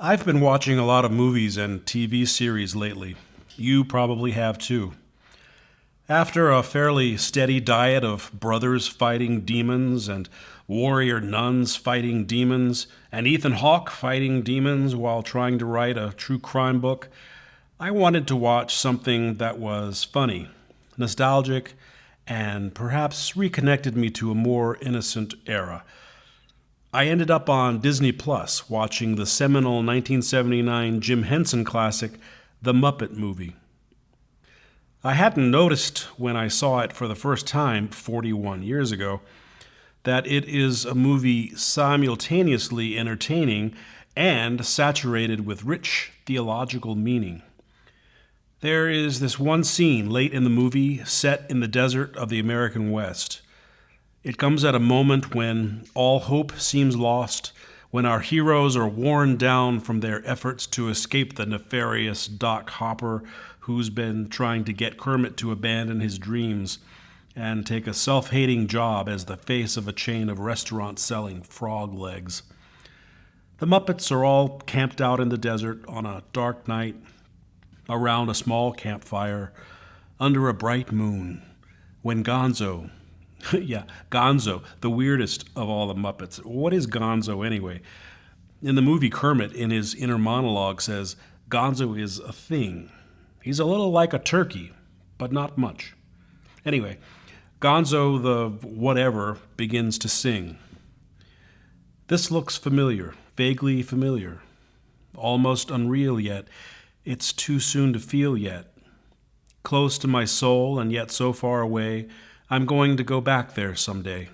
I've been watching a lot of movies and TV series lately. You probably have too. After a fairly steady diet of brothers fighting demons and warrior nuns fighting demons and Ethan Hawke fighting demons while trying to write a true crime book, I wanted to watch something that was funny, nostalgic, and perhaps reconnected me to a more innocent era. I ended up on Disney Plus watching the seminal 1979 Jim Henson classic, The Muppet Movie. I hadn't noticed when I saw it for the first time 41 years ago that it is a movie simultaneously entertaining and saturated with rich theological meaning. There is this one scene late in the movie set in the desert of the American West. It comes at a moment when all hope seems lost, when our heroes are worn down from their efforts to escape the nefarious Doc Hopper who's been trying to get Kermit to abandon his dreams and take a self-hating job as the face of a chain of restaurants selling frog legs. The Muppets are all camped out in the desert on a dark night around a small campfire under a bright moon when Gonzo, Gonzo, the weirdest of all the Muppets. What is Gonzo anyway? In the movie, Kermit, in his inner monologue, says Gonzo is a thing. He's a little like a turkey, but not much. Anyway, Gonzo the whatever begins to sing. This looks familiar, vaguely familiar, almost unreal yet. It's too soon to feel yet. Close to my soul and yet so far away, I'm going to go back there someday.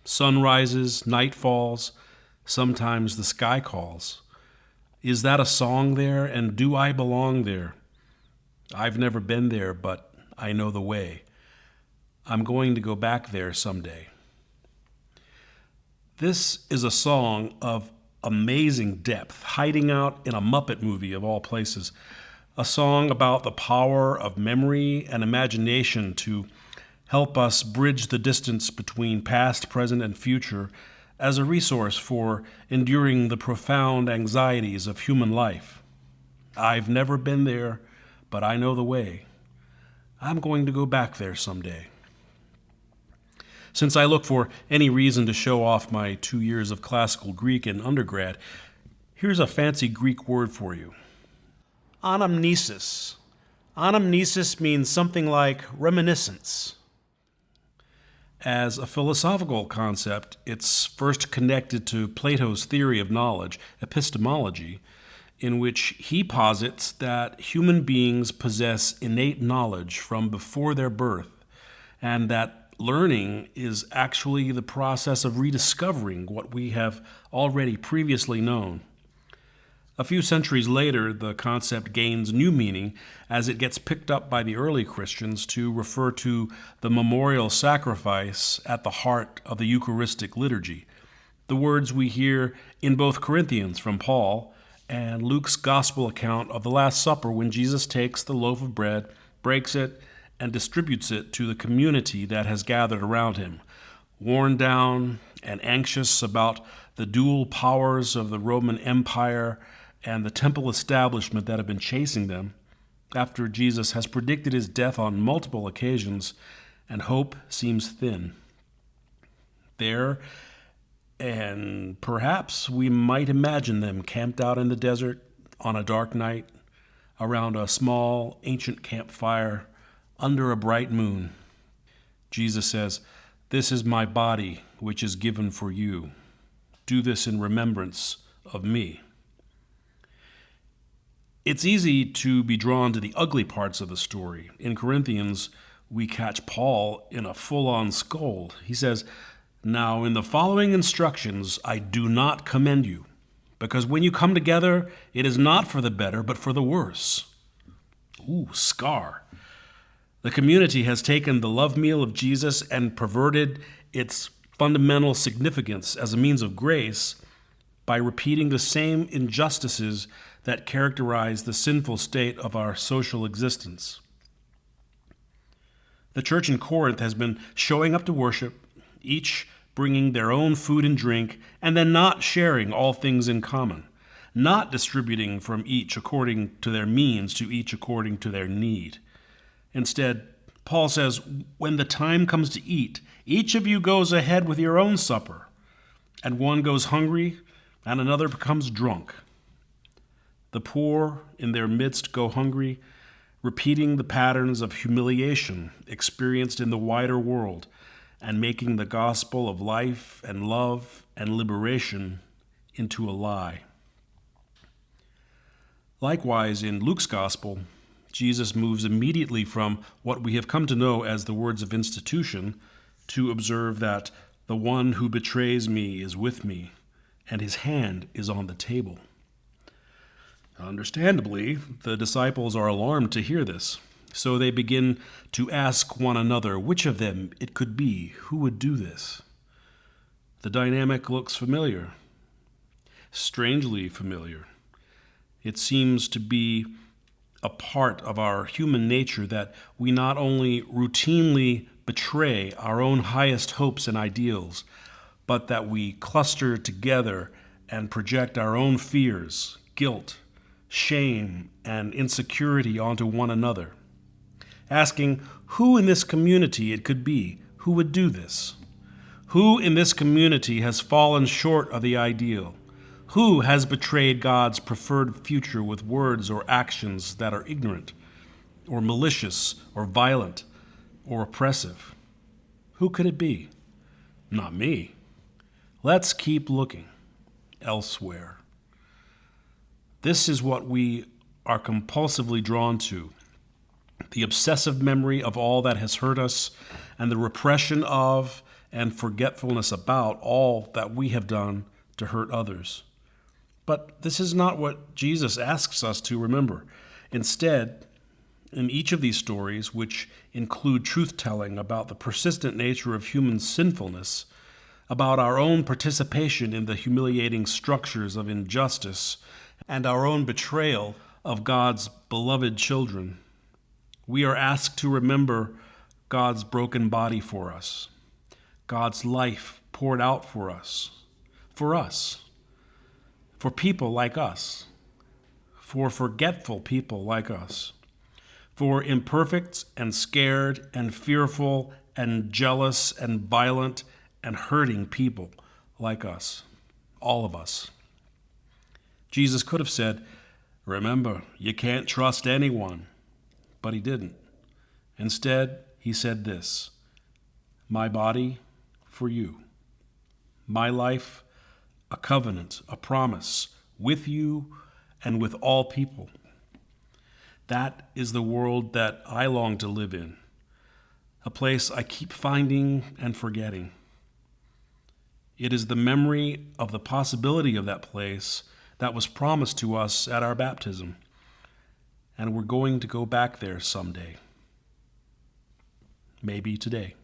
Sun rises, night falls, sometimes the sky calls. Is that a song there, and do I belong there? I've never been there, but I know the way. I'm going to go back there someday. This is a song of amazing depth, hiding out in a Muppet movie of all places. A song about the power of memory and imagination to help us bridge the distance between past, present, and future as a resource for enduring the profound anxieties of human life. I've never been there, but I know the way. I'm going to go back there someday. Since I look for any reason to show off my 2 years of classical Greek in undergrad, here's a fancy Greek word for you. Anamnesis. Anamnesis means something like reminiscence. As a philosophical concept, it's first connected to Plato's theory of knowledge, epistemology, in which he posits that human beings possess innate knowledge from before their birth, and that learning is actually the process of rediscovering what we have already previously known. A few centuries later, the concept gains new meaning as it gets picked up by the early Christians to refer to the memorial sacrifice at the heart of the Eucharistic liturgy. The words we hear in both Corinthians from Paul and Luke's gospel account of the Last Supper when Jesus takes the loaf of bread, breaks it, and distributes it to the community that has gathered around him, worn down and anxious about the dual powers of the Roman Empire and the temple establishment that have been chasing them, after Jesus has predicted his death on multiple occasions and hope seems thin. There, and perhaps we might imagine them camped out in the desert on a dark night around a small ancient campfire under a bright moon. Jesus says, "This is my body, which is given for you. Do this in remembrance of me." It's easy to be drawn to the ugly parts of the story. In Corinthians, we catch Paul in a full-on scold. He says, "Now in the following instructions I do not commend you, because when you come together, it is not for the better, but for the worse." Ooh, scar. The community has taken the love meal of Jesus and perverted its fundamental significance as a means of grace by repeating the same injustices that characterize the sinful state of our social existence. The church in Corinth has been showing up to worship, each bringing their own food and drink, and then not sharing all things in common. not distributing from each according to their means to each according to their need. Instead, Paul says, when the time comes to eat, each of you goes ahead with your own supper, and one goes hungry and another becomes drunk. The poor in their midst go hungry, repeating the patterns of humiliation experienced in the wider world and making the gospel of life and love and liberation into a lie. Likewise, in Luke's gospel, Jesus moves immediately from what we have come to know as the words of institution to observe that the one who betrays me is with me, and his hand is on the table. Understandably, the disciples are alarmed to hear this, so they begin to ask one another which of them it could be who would do this. The dynamic looks familiar, strangely familiar. It seems to be a part of our human nature that we not only routinely betray our own highest hopes and ideals, but that we cluster together and project our own fears, guilt, shame, and insecurity onto one another, asking who in this community it could be who would do this. Who in this community has fallen short of the ideal? Who has betrayed God's preferred future with words or actions that are ignorant, or malicious, or violent, or oppressive? Who could it be? Not me. Let's keep looking elsewhere. This is what we are compulsively drawn to: the obsessive memory of all that has hurt us, and the repression of and forgetfulness about all that we have done to hurt others. But this is not what Jesus asks us to remember. Instead, in each of these stories, which include truth-telling about the persistent nature of human sinfulness, about our own participation in the humiliating structures of injustice, and our own betrayal of God's beloved children, we are asked to remember God's broken body for us, God's life poured out for us, for people like us, for forgetful people like us, for imperfect and scared and fearful and jealous and violent and hurting people like us, all of us. Jesus could have said, "Remember, you can't trust anyone," but he didn't. Instead, he said this: "My body for you, my life, a covenant, a promise with you and with all people." That is the world that I long to live in, a place I keep finding and forgetting. It is the memory of the possibility of that place that was promised to us at our baptism, and we're going to go back there someday. Maybe today.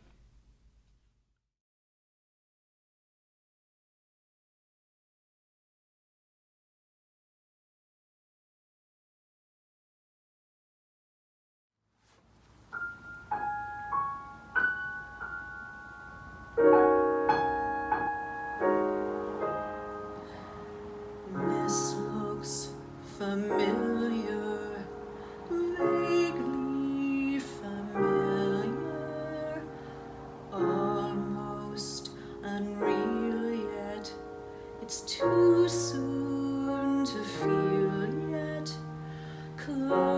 This looks familiar, vaguely familiar, almost unreal yet. It's too soon to feel yet. Close